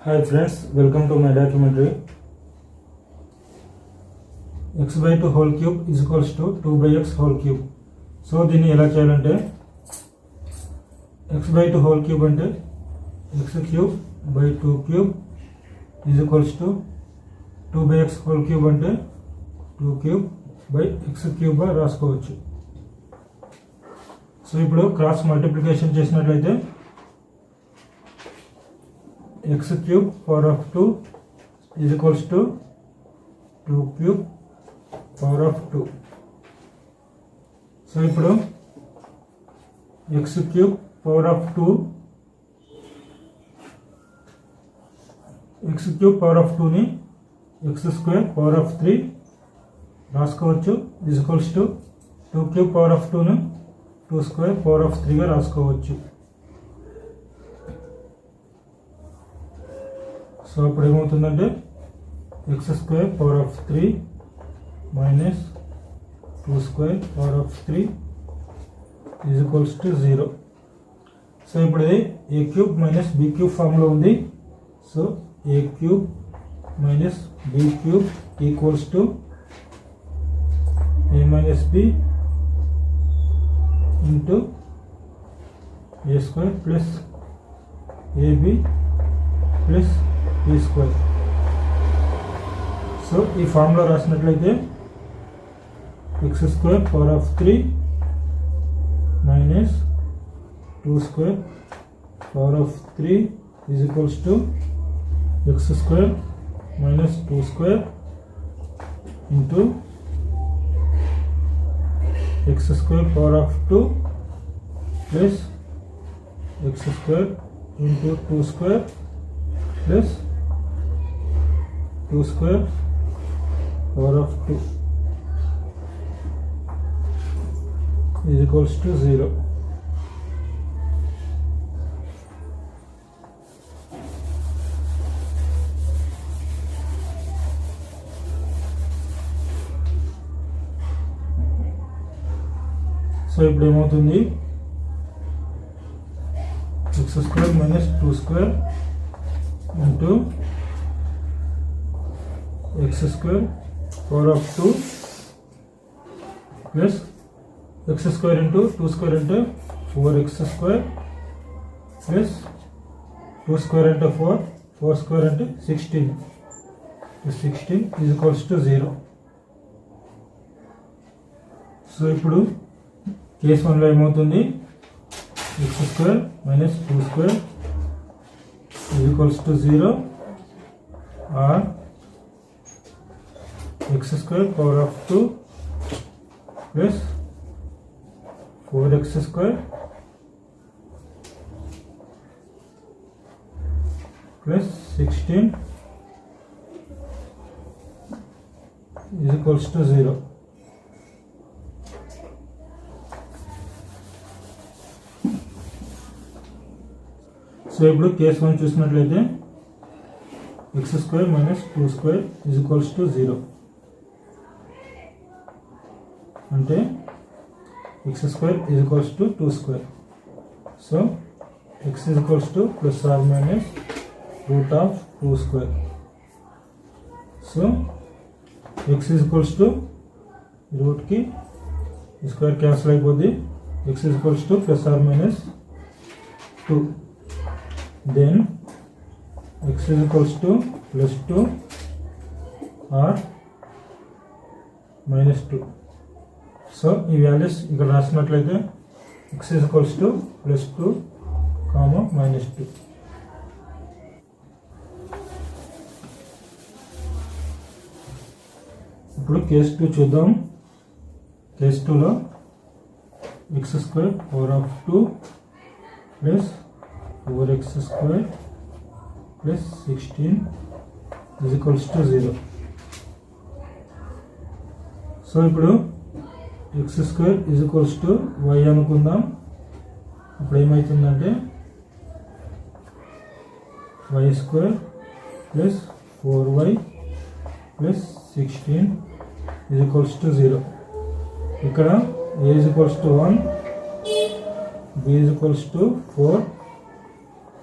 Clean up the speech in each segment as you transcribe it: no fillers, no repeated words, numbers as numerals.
Hi friends, welcome to my documentary. X by 2 whole cube is equals to 2 by x whole cube. So దీన్ని ఎలా చేయాలంటే x by 2 whole cube అంటే x cube by 2 cube is equals to 2 by x whole cube అంటే 2 cube by x cube గా రాసుకోవచ్చు. So ఇప్పుడు cross multiplication చేసినట్లయితే x cube power of 2 is equals to 2 cube power of 2. So ఇప్పుడు x cube power of 2 x cube power of 2 ని x square power of 3 రాసుకోవచ్చు is equals to 2 cube power of 2 ను 2 square power of 3 గా రాసుకోవచ్చు. So అప్పుడు ఏమవుతుందంటే X square power of 3 minus 2 square power of 3 is equals to 0. So ఇప్పుడు ఇది A cube minus B cube ఫామ్లో ఉంది. So A cube minus B cube equals to A minus B into A square plus AB plus B square. So ఈ formula రాసినట్లయితే X square power of 3 minus 2 square power of 3 is equals to X square minus 2 square into X square power of 2 plus X square into 2 square plus 2 square power of 2 is equals to 0. So ఇప్పుడు ఏమవుతుంది x square minus 2 square into x square power of 2 plus x square into 2 square into 4x square plus 2 square into 4 square into 16. 16 is equals to 0. So ఇప్పుడు case 1లో ఏమవుతుంది x square minus 2 square is equals to 0 or x square power of 2 plus 4x square plus 16 is equals to 0. So ఇప్పుడు case 1 చూసినట్లయితే x square minus 2 square is equals to 0. అంటే x square is equals to 2 square. So x is equals to plus or minus root of 2 square. So x is equals to root ki square cancel అయిపోద్ది. x is equals to plus or minus 2. Then x is equals to plus 2 or minus 2. So ఈ values ఇక్కడ రాసినట్లయితే x is equals to plus 2 comma minus 2. ఇప్పుడు case 2 చూద్దాం. Case 2లో x square power of 2 plus 4x square plus 16 is equals to 0. So ఇప్పుడు x square is equals to y అనుకుందాం. అప్పుడు ఏమవుతుందంటే y square plus 4y plus 16 is equals to 0. ఇక్కడ a is equals to 1, b is equals to 4,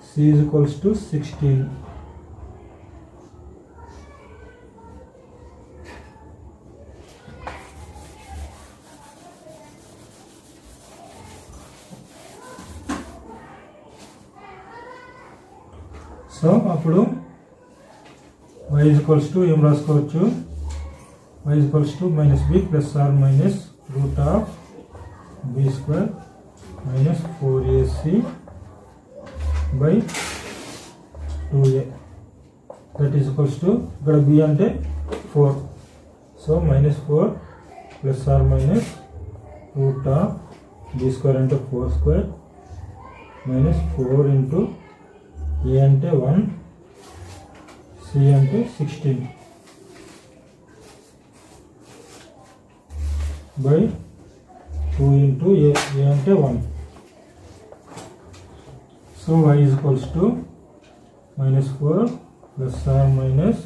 c is equals to 16. So అప్పుడు y equals to ఏం రాసుకోవచ్చు, y equals to minus B plus or minus root of B square minus 4ac by 2a that is equals to ఇక్కడ B అంటే 4. So minus 4 plus or minus root of B square అంటే 4 square minus 4 into A అంటే 1 C అంటే 16 by 2 into A అంటే 1. So y equals to minus 4 plus or minus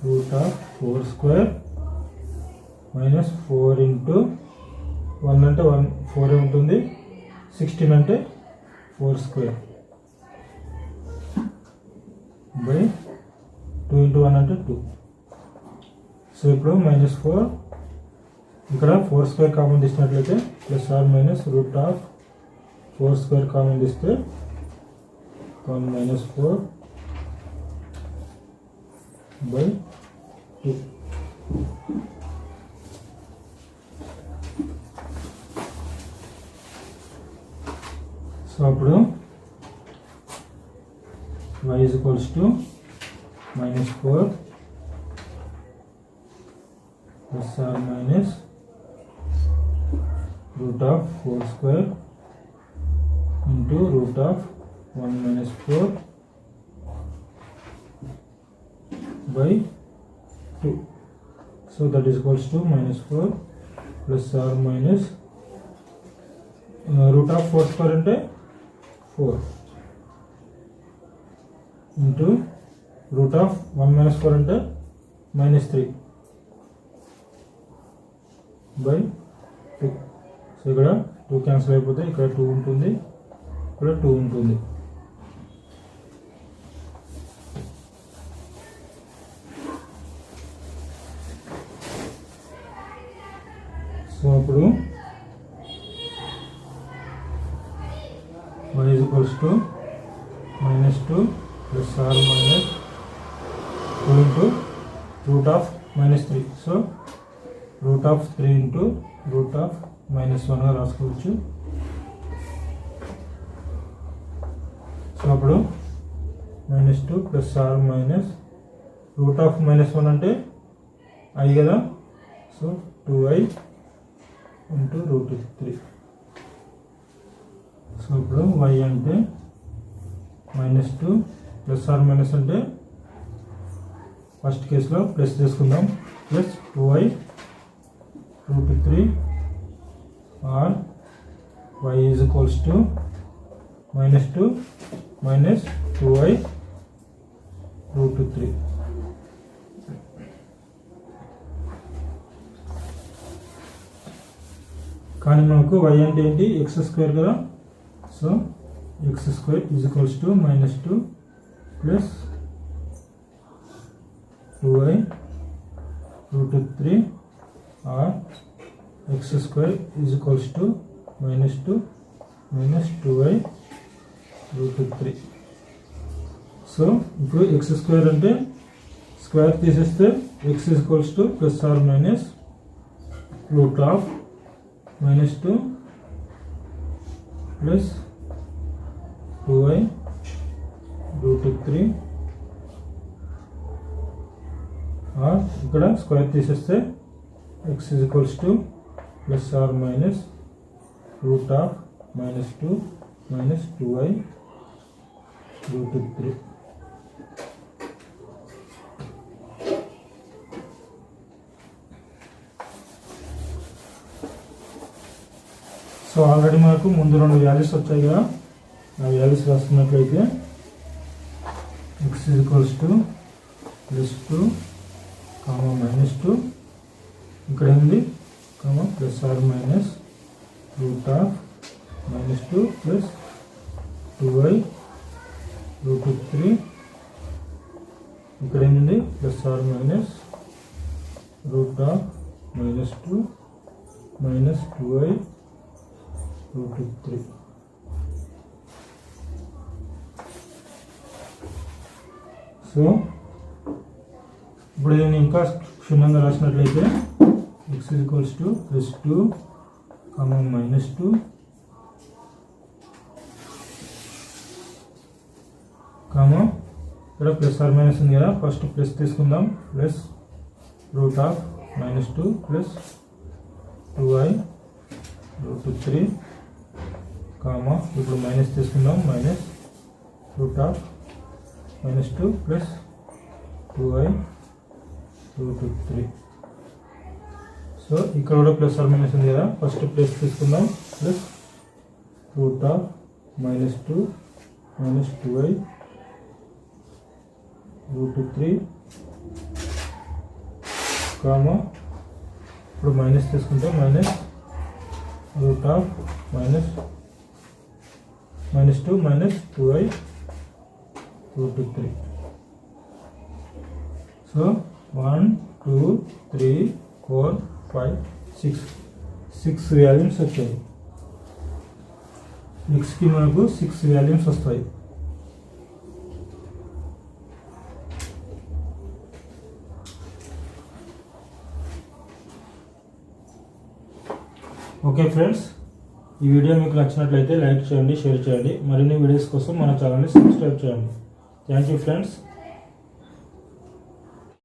root of 4 square minus 4 into 1 అంటే 1 4 ఉంటుంది, 16 అంటే 4 square by 2 into 1 అంటే 2. So ఇప్పుడు minus 4 ఇక్కడ 4 స్క్వేర్ కామన్ తీసినట్లయితే plus or minus root of 4 square common తీస్తే 1 మైనస్ 4 బై 2. సో అప్పుడు y equals to minus 4 plus or minus root of 4 square into root of 1 minus 4 by 2. So that is equals to minus 4 plus or minus root of 4 square into 4 into root of 1 minus 4 into minus 3 by 2. So ఇక్కడ 2 cancel అయిపోతే ఇక్కడ 2 ఉంటుంది, ఇక్కడ 2 ఉంటుంది. So అప్పుడు y equals to minus 2 plus or minus 2 into root of minus 3. So root of 3 into root of minus 1గా రాసుకోవచ్చు. So అప్పుడు minus 2 plus or minus root of minus 1 అంటే i కదా, so 2i into root 3. So ఇప్పుడు y అంటే minus 2 plus or minus అంటే first కేసులో plus చేసుకుందాం, plus 2i root 3 or y is equals to minus 2 minus 2i root 3. కానీ మనకు y అంటే ఏంటి, ఎక్స్ స్క్వేర్ కదా. So X square is equals to minus 2 plus 2i root 3 or X square is equals to minus 2 minus 2i root 3. So ఇప్పుడు X square అంటే square తీసేస్తే X is equals to plus or minus root of minus 2 plus 2i root 3 or ఇక్కడ square తీసేస్తే x is equals to plus or minus root of minus 2 minus 2i root 3. So already మనకు ముందు 2 values వచ్చాయి కదా, ఆ values రాసుకున్నట్లయితే x is equals to plus 2 comma minus 2 ఇక్కడ ఉంది comma plus or minus root of minus 2 plus 2i root 3 ఇక్కడ ఉంది plus or minus root of minus 2 minus 2i root 3. So ఇప్పుడు దీన్ని ఇంకా క్షుణ్ణంగా రాసినట్లయితే x ఈక్వల్స్ టు +2, -2, ఇక్కడ ప్లస్ ఆర్ మైనస్ ఉంది కదా, ఫస్ట్ ప్లస్ తీసుకుందాం, ప్లస్ √−2 ప్లస్ 2i √3, ఇప్పుడు మైనస్ తీసుకుందాం, -√−2 ప్లస్ 2i √3. సో ఇక్కడ కూడా ప్లస్ ఆర్ మైనస్ ఉంది కదా, ఫస్ట్ ప్లస్ తీసుకుందాం, ప్లస్ √−2 -2i √3, ఇప్పుడు మైనస్ తీసుకుంటే -√−2 -2i √3. సో 1 2 3 4 5 6 వాల్యూమ్స్ వచ్చాయి. నెక్స్ట్కి మనకు 6 వాల్యూమ్స్ వస్తాయి. ఓకే ఫ్రెండ్స్, ఈ వీడియో మీకు నచ్చినట్లయితే లైక్ చేయండి, షేర్ చేయండి. మరిన్ని వీడియోస్ కోసం మన ఛానల్ని సబ్స్క్రైబ్ చేయండి. Thank you friends.